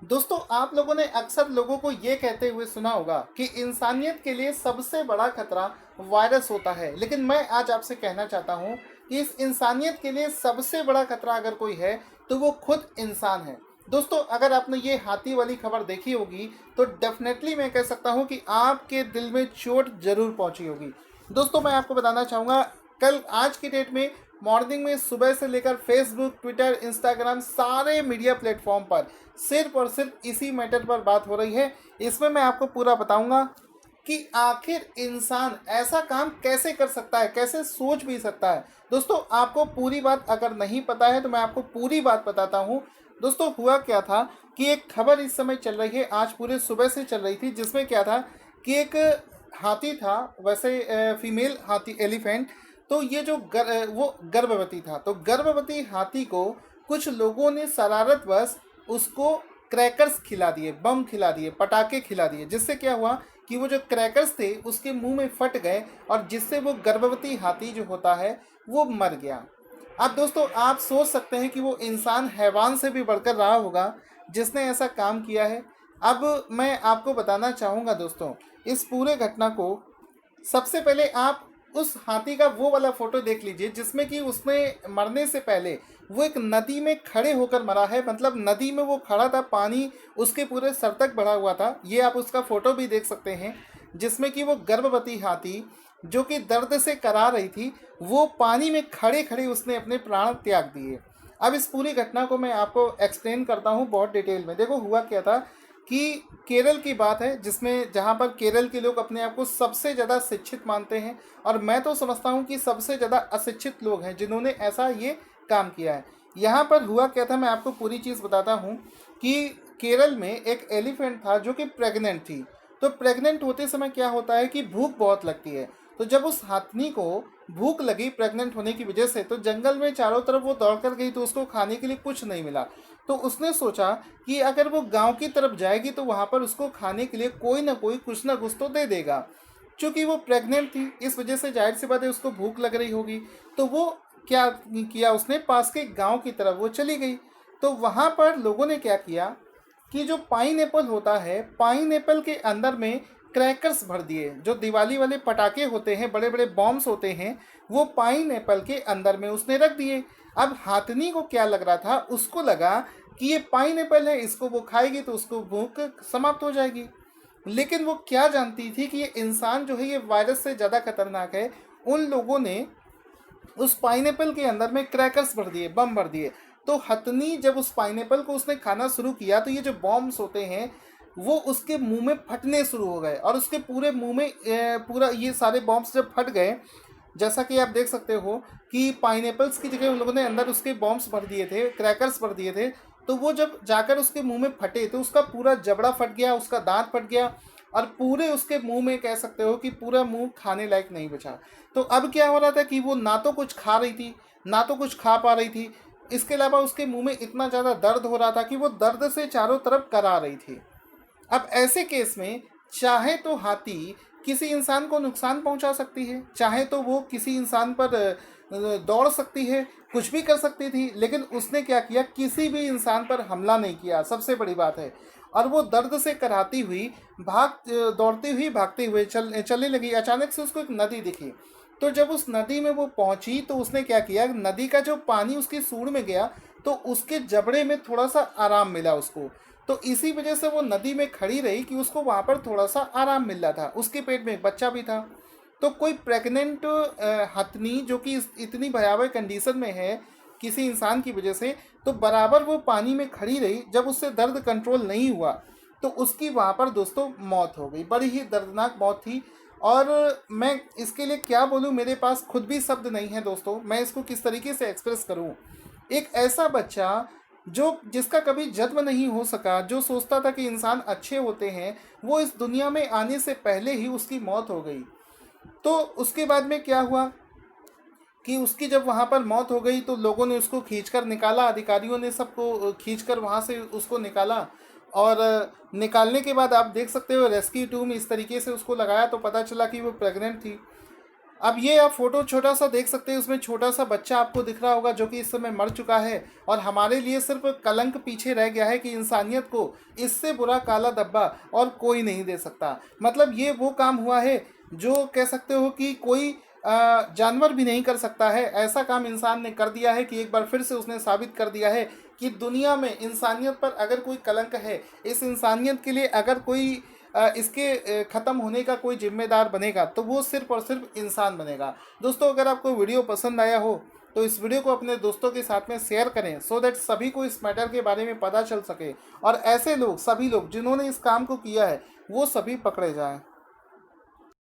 दोस्तों, आप लोगों ने अक्सर लोगों को ये कहते हुए सुना होगा कि इंसानियत के लिए सबसे बड़ा खतरा वायरस होता है। लेकिन मैं आज आपसे कहना चाहता हूँ कि इस इंसानियत के लिए सबसे बड़ा खतरा अगर कोई है तो वो खुद इंसान है। दोस्तों, अगर आपने ये हाथी वाली खबर देखी होगी तो डेफिनेटली मैं कह सकता हूँ कि आपके दिल में चोट जरूर पहुंची होगी। दोस्तों, मैं आपको बताना चाहूँगा, कल आज की डेट में मॉर्निंग में सुबह से लेकर फेसबुक, ट्विटर, इंस्टाग्राम सारे मीडिया प्लेटफॉर्म पर सिर्फ और सिर्फ इसी मैटर पर बात हो रही है। इसमें मैं आपको पूरा बताऊंगा कि आखिर इंसान ऐसा काम कैसे कर सकता है, कैसे सोच भी सकता है। दोस्तों, आपको पूरी बात अगर नहीं पता है तो मैं आपको पूरी बात बताता हूँ। दोस्तों, हुआ क्या था कि एक खबर इस समय चल रही है, आज पूरे सुबह से चल रही थी, जिसमें क्या था कि एक हाथी था, वैसे फीमेल हाथी एलिफेंट। तो ये जो वो गर्भवती था, तो गर्भवती हाथी को कुछ लोगों ने शरारतवश उसको क्रैकर्स खिला दिए, बम खिला दिए, पटाखे खिला दिए, जिससे क्या हुआ कि वो जो क्रैकर्स थे उसके मुंह में फट गए और जिससे वो गर्भवती हाथी जो होता है वो मर गया। अब दोस्तों, आप सोच सकते हैं कि वो इंसान हैवान से भी बढ़कर रहा होगा जिसने ऐसा काम किया है। अब मैं आपको बताना चाहूँगा दोस्तों, इस पूरे घटना को सबसे पहले आप उस हाथी का वो वाला फोटो देख लीजिए जिसमें कि उसने मरने से पहले वो एक नदी में खड़े होकर मरा है। मतलब नदी में वो खड़ा था, पानी उसके पूरे सर तक बढ़ा हुआ था। ये आप उसका फोटो भी देख सकते हैं जिसमें कि वो गर्भवती हाथी जो कि दर्द से करा रही थी, वो पानी में खड़े खड़े उसने अपने प्राण त्याग दिए। अब इस पूरी घटना को मैं आपको एक्सप्लेन करता हूँ बहुत डिटेल में। देखो, हुआ क्या था कि केरल की बात है, जिसमें जहाँ पर केरल के लोग अपने आप को सबसे ज़्यादा शिक्षित मानते हैं, और मैं तो समझता हूँ कि सबसे ज़्यादा अशिक्षित लोग हैं जिन्होंने ऐसा ये काम किया है। यहाँ पर हुआ क्या था, मैं आपको पूरी चीज़ बताता हूँ कि केरल में एक एलिफेंट था जो कि प्रेग्नेंट थी। तो प्रेग्नेंट होते समय क्या होता है कि भूख बहुत लगती है। तो जब उस हाथनी को भूख लगी प्रेग्नेंट होने की वजह से, तो जंगल में चारों तरफ वो दौड़ कर गई, तो उसको खाने के लिए कुछ नहीं मिला। तो उसने सोचा कि अगर वो गांव की तरफ जाएगी तो वहां पर उसको खाने के लिए कोई ना कोई कुछ ना कुछ तो दे देगा। चूंकि वो प्रेग्नेंट थी, इस वजह से जाहिर सी बात है उसको भूख लग रही होगी। तो वो क्या किया, उसने पास के गांव की तरफ वो चली गई। तो वहां पर लोगों ने क्या किया कि जो पाइन एप्पल होता है, पाइन एप्पल के अंदर में क्रैकर्स भर दिए। जो दिवाली वाले पटाखे होते हैं, बड़े बड़े बॉम्ब्स होते हैं, वो पाइन एप्पल के अंदर में उसने रख दिए। अब हाथनी को क्या लग रहा था, उसको लगा कि ये पाइन एप्पल है, इसको वो खाएगी तो उसको भूख समाप्त हो जाएगी। लेकिन वो क्या जानती थी कि ये इंसान जो है ये वायरस से ज़्यादा खतरनाक है। उन लोगों ने उस पाइनएप्पल के अंदर में क्रैकर्स भर दिए, बम भर दिए। तो हथनी जब उस पाइनएप्पल को उसने खाना शुरू किया तो ये जो बॉम्ब्स होते हैं वो उसके मुंह में फटने शुरू हो गए, और उसके पूरे मुंह में पूरा ये सारे बॉम्ब्स जब फट गए, जैसा कि आप देख सकते हो कि पाइनएप्पल्स की जगह उन लोगों ने अंदर उसके बॉम्ब्स भर दिए थे, क्रैकर्स भर दिए थे। तो वो जब जाकर उसके मुंह में फटे तो उसका पूरा जबड़ा फट गया, उसका दांत फट गया, और पूरे उसके मुंह में कह सकते हो कि पूरा मुंह खाने लायक नहीं बचा। तो अब क्या हो रहा था कि वो ना तो कुछ खा रही थी, ना तो कुछ खा पा रही थी। इसके अलावा उसके मुंह में इतना ज़्यादा दर्द हो रहा था कि वो दर्द से चारों तरफ करा रही थी। अब ऐसे केस में चाहे तो हाथी किसी इंसान को नुकसान पहुंचा सकती है, चाहे तो वो किसी इंसान पर दौड़ सकती है, कुछ भी कर सकती थी। लेकिन उसने क्या किया, किसी भी इंसान पर हमला नहीं किया, सबसे बड़ी बात है। और वो दर्द से कराती हुई दौड़ती हुई भागते हुए चलने लगी। अचानक से उसको एक नदी दिखी। तो जब उस नदी में वो पहुंची तो उसने क्या किया, नदी का जो पानी उसकी सूंड में गया तो उसके जबड़े में थोड़ा सा आराम मिला उसको। तो इसी वजह से वो नदी में खड़ी रही कि उसको वहाँ पर थोड़ा सा आराम मिल रहा था। उसके पेट में एक बच्चा भी था। तो कोई प्रेग्नेंट हथनी जो कि इतनी भयावह कंडीशन में है किसी इंसान की वजह से, तो बराबर वो पानी में खड़ी रही। जब उससे दर्द कंट्रोल नहीं हुआ तो उसकी वहाँ पर दोस्तों मौत हो गई। बड़ी ही दर्दनाक मौत थी। और मैं इसके लिए क्या बोलूँ, मेरे पास खुद भी शब्द नहीं है दोस्तों, मैं इसको किस तरीके से एक्सप्रेस करूँ। एक ऐसा बच्चा जो जिसका कभी जन्म नहीं हो सका, जो सोचता था कि इंसान अच्छे होते हैं, वो इस दुनिया में आने से पहले ही उसकी मौत हो गई। तो उसके बाद में क्या हुआ कि उसकी जब वहाँ पर मौत हो गई तो लोगों ने उसको खींचकर निकाला, अधिकारियों ने सबको खींचकर वहाँ से उसको निकाला। और निकालने के बाद आप देख सकते हो रेस्क्यू टीम इस तरीके से उसको लगाया तो पता चला कि वो प्रेग्नेंट थी। अब ये आप फोटो छोटा सा देख सकते हैं, उसमें छोटा सा बच्चा आपको दिख रहा होगा जो कि इस समय मर चुका है, और हमारे लिए सिर्फ कलंक पीछे रह गया है कि इंसानियत को इससे बुरा काला धब्बा और कोई नहीं दे सकता। मतलब ये वो काम हुआ है जो कह सकते हो कि कोई जानवर भी नहीं कर सकता है। ऐसा काम इंसान ने कर दिया है कि एक बार फिर से उसने साबित कर दिया है कि दुनिया में इंसानियत पर अगर कोई कलंक है, इस इंसानियत के लिए अगर कोई इसके ख़त्म होने का कोई जिम्मेदार बनेगा तो वो सिर्फ और सिर्फ इंसान बनेगा। दोस्तों, अगर आपको वीडियो पसंद आया हो तो इस वीडियो को अपने दोस्तों के साथ में शेयर करें, सो दैट सभी को इस मैटर के बारे में पता चल सके और ऐसे लोग, सभी लोग जिन्होंने इस काम को किया है, वो सभी पकड़े जाएं।